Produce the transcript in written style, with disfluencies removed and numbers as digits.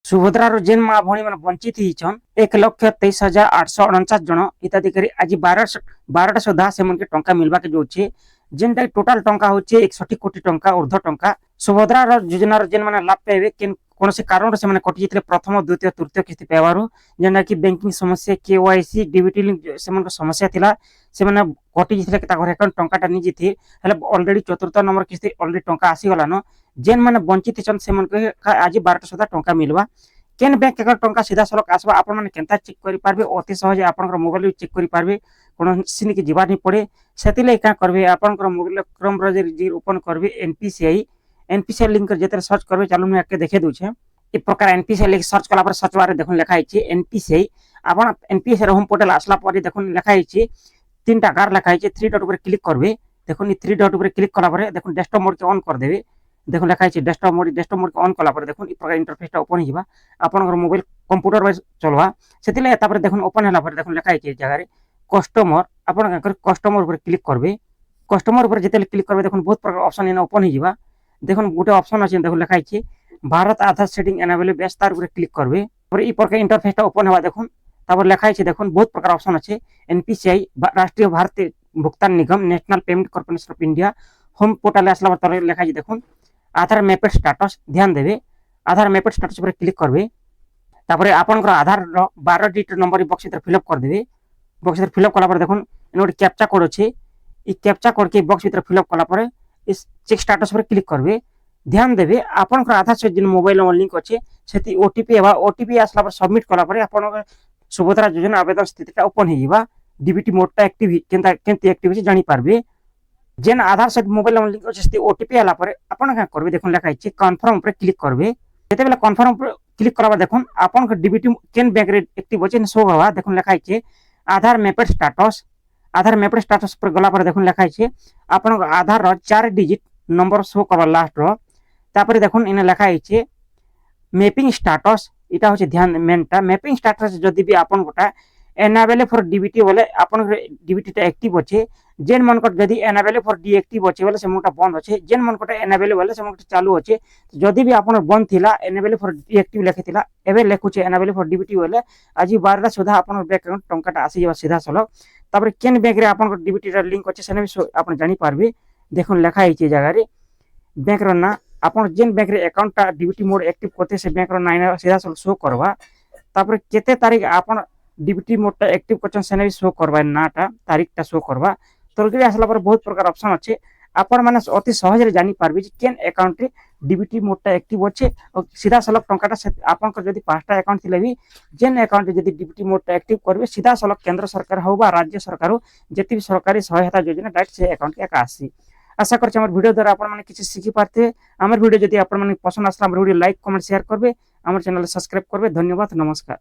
ସୁଭଦ୍ରାର ଯେନ୍ ମା ଭଉଣୀ ମାନେ ବଞ୍ଚିତ ହେଇଛନ୍ 1,23,849 ଜଣ ହିତାଧିକାରୀ ଆଜି 12ଟା ସୁଦ୍ଧା ସେମାନଙ୍କୁ ଟଙ୍କା ମିଲବାକେ ଯାଉଛେ। ଯେନ୍ଟା ଟୋଟାଲ ଟଙ୍କା ହଉଛି 61 କୋଟି ଟଙ୍କା ଉର୍ଦ୍ଧ ଟଙ୍କା। ସୁଭଦ୍ରାର ଯୋଜନାର ଯେନ୍ ମାନେ ଲାଭ ପାଇବେ କୌଣସି କାରଣରୁ ସେମାନେ କଟି ଯାଇଥିଲେ ପ୍ରଥମ ଦ୍ୱିତୀୟ ତୃତୀୟ କିସ୍ତି ପାଇବାରୁ, ଯେନ୍ଟା କି ବ୍ୟାଙ୍କିଂ ସମସ୍ୟା, KYC DBT ଲିଙ୍କ ସେମାନଙ୍କ ସମସ୍ୟା ଥିଲା, ସେମାନେ କଟି ଯାଇଥିଲେ ତାଙ୍କର ଆକାଉଣ୍ଟ ଟଙ୍କାଟା ନି ଯାଇଥିଲେ, ହେଲେ ଅଲରେଡି ଚତୁର୍ଥ ନମ୍ବର କିସ୍ତି ଅଲରେଡି ଟଙ୍କା ଆସିଗଲାନ। ଯେନ୍ ମାନେ ବଞ୍ଚିତ ଛନ୍ ସେମାନଙ୍କୁ ଆଜି 12ଟା ସୁଦ୍ଧା ଟଙ୍କା ମିଲବା। କେନ୍ ବ୍ୟାଙ୍କ ଆକାଉଣ୍ଟ ଟଙ୍କା ସିଧା ସଳଖ আসবা ଆପଣ মানে কেনতা চেক করি পারবে, অতি সহজে আপনার মোবাইল চেক করি পারবে, কোনসি নিকি ଯିବାର নি পড়ে। সেতিলে কাঁ করবে আপনার মোবাইল ক্রোম ব্রাউজর ওপেন করবে NPCI লিঙ্ক যেতে সর্চ করবে। চালু মু একে দেখে দউছে। এই প্রকার NPCI লিঙ্ক সর্চ কলা পরে সর্চ বারে দেখুন লেখা হইছে NPCI। আপন NPCI র হোম পোর্টাল আসলা পরে দেখুন লেখা হইছে তিনটা গার লেখা হইছে। 3 ডট উপরে ক্লিক করবে। দেখুন এই 3 ডট উপরে ক্লিক কলা পরে দেখুন ডেস্কটপ মোড কে অন করে দেবে। দেখুন লেখা হইছে ডেস্কটপ মোড কে অন কলা পরে দেখুন এই প্রকার ইন্টারফেসটা ওপেন হইবা। আপনার মোবাইল কম্পুটর ওয়াইজ চলবা। সেতিলে তারপরে দেখুন ওপেন হলা পরে দেখুন লেখা হইছে এই জায়গায় কস্টমর। আপনার কস্টমর উপরে ক্লিক করবে। কস্টমর উপরে যেতে ক্লিক করবে দেখুন বহুত প্রকার অপশন এনে ওপেন হয়ে যাবা। দেখুন গোটে অপশন আছে দেখুন লেখা হইছে ভারত আধার সেটিং এনাবেল বেশ, তার উপরে ক্লিক করবে। তারপরে এই প্রকার ইন্টারফেসটা ওপেন হওয়া দেখুন। তারপর লেখা হইছে দেখুন বহুত প্রকার অপশন আছে। NPCI রাষ্ট্রীয় ভারতীয় ভুগতান নিগম, National Payment Corporation of India. Home পোর্টালে আসলা পরে লেখা হইছে দেখুন আধার ম্যাপের স্ট্যাটাস। ধ্যান দেবে আধার ম্যাপের স্ট্যাটাস উপরে ক্লিক করবে। তারপরে আপনার আধার 12 ডিজিট নম্বর বক্স ভিতরে ফিল আপ করে দেবে। বক্স ভিতরে ফিল আপ কলা পরে দেখুন এনে গোটে ক্যাপচা কোড আছে। এই ক্যাপচা কোড কে বক্স ভিতরে ফিল আপ কলা পরে চেক স্ট্যাটাস উপরে ক্লিক করবে। ধ্যান দেবে আপনার আধার সহিত যে মোবাইল নম্বর লিঙ্ক আছে সেটি ওটিপি আসলা পরে সবমিট কলা পরে আপনার সুভদ্রা যোজনা আবেদন স্থিতিটা ওপেন হয়ে যাবা। ডিবিটি মোডটা অ্যাক্টিভ কেমতি অ্যাক্টিভ আছে জানি পারবে। যেন আধার সহিত মোবাইল নম্বর লিঙ্ক আছে সেটি ওটিপি আলা পরে আপনার কাঁ করবে দেখুন লেখা হইছে কনফার্ম উপরে ক্লিক করবে। যেতেবেলে কনফার্ম উপরে ক্লিক করা দেখুন আপনার ডিবিটি কেন ব্যাংক রে অ্যাক্টিভ আছে শো হওয়া। দেখুন লেখা হইছে আধার ম্যাপের স্ট্যাটাস। আধার ম্যাপের স্ট্যাটাস উপরে গলা পরে দেখুন লেখা হইছে আপনার আধার 4 ডিজিট নম্বর শো করবা লাস্ট র। তারপরে দেখুন এনে লেখা হইছে ম্যাপিং স্ট্যাটাস। এটা হচ্ছে ধ্যান মেনটা ম্যাপিং স্ট্যাটাস। যদি বি আপন গোটা এনাবেল ফর ডিবিটি বলে আপনার ডিবিটিটা অ্যাক্টিভ আছে। যেন মনকট যদি এনাবেল ফর ডিএক্টিভ আছে বলে সেমনটা বন্ধ আছে। যেন মনকট এনাবেল বলে সেমনটা চালু আছে। যদি বি আপনার বন্ধ থিলা এনাবেল ফর ডিএক্টিভ লেখিলা এবে লেখুছে এনাবেল ফর ডিবিটি বলে আজি 12টা সুদ্ধা আপনার ব্যাংক আকাউন্ট টঙ্কাটা আসি যাবা সিধা সলখ। তারপরে কেন ব্যাংক রে আপনার ডিবিটির লিঙ্ক আছে সেনে বি আপনি জানি পারবে। দেখুন লেখা হইছে জায়গায় ব্যাংক র না আপনার যেন ব্যাংক রে অ্যাকাউন্টটা ডিবিটি মোড অ্যাক্টিভ করতে সে ব্যাংক র নাইনা সিধা সলখ শো করবা। তারপরে কেতে তারিখ আপনার ডিবিটি মোডটা অ্যাক্টিভ করছেন সেনে বি শো করবা নাটা তারিখটা শো করবা। তরকারি আসলা পরে বহুত প্রকার অপশন আছে। আপনার মানে অতি সহজে জানি পারবে যে কেন অ্যাকাউন্টে ডিবিটি মোডটা অ্যাক্টিভ আছে সিধা সলখ টঙ্কাটা আপনার যদি 5টা অ্যাকাউন্ট থিলে বি যেন অ্যাকাউন্টে যদি ডিবিটি মোডটা অ্যাক্টিভ করবে সিধা সলখ কেন্দ্র সরকার হোক বা রাজ্য সরকার যেতে বি সরকারি সহায়তা যোজনা ডাইরেক্ট সে অ্যাকাউন্টে একা আসি। আশা করছি আমার ভিডিও দ্বারা আপনার মানে কিছু শিখি পারতে। আমার ভিডিও যদি আপনার মানে পছন্দ আসলে আমার ভিডিও লাইক কমেন্ট শেয়ার করবে, আমার চ্যানেল সাবস্ক্রাইব করবে। ধন্যবাদ, নমস্কার।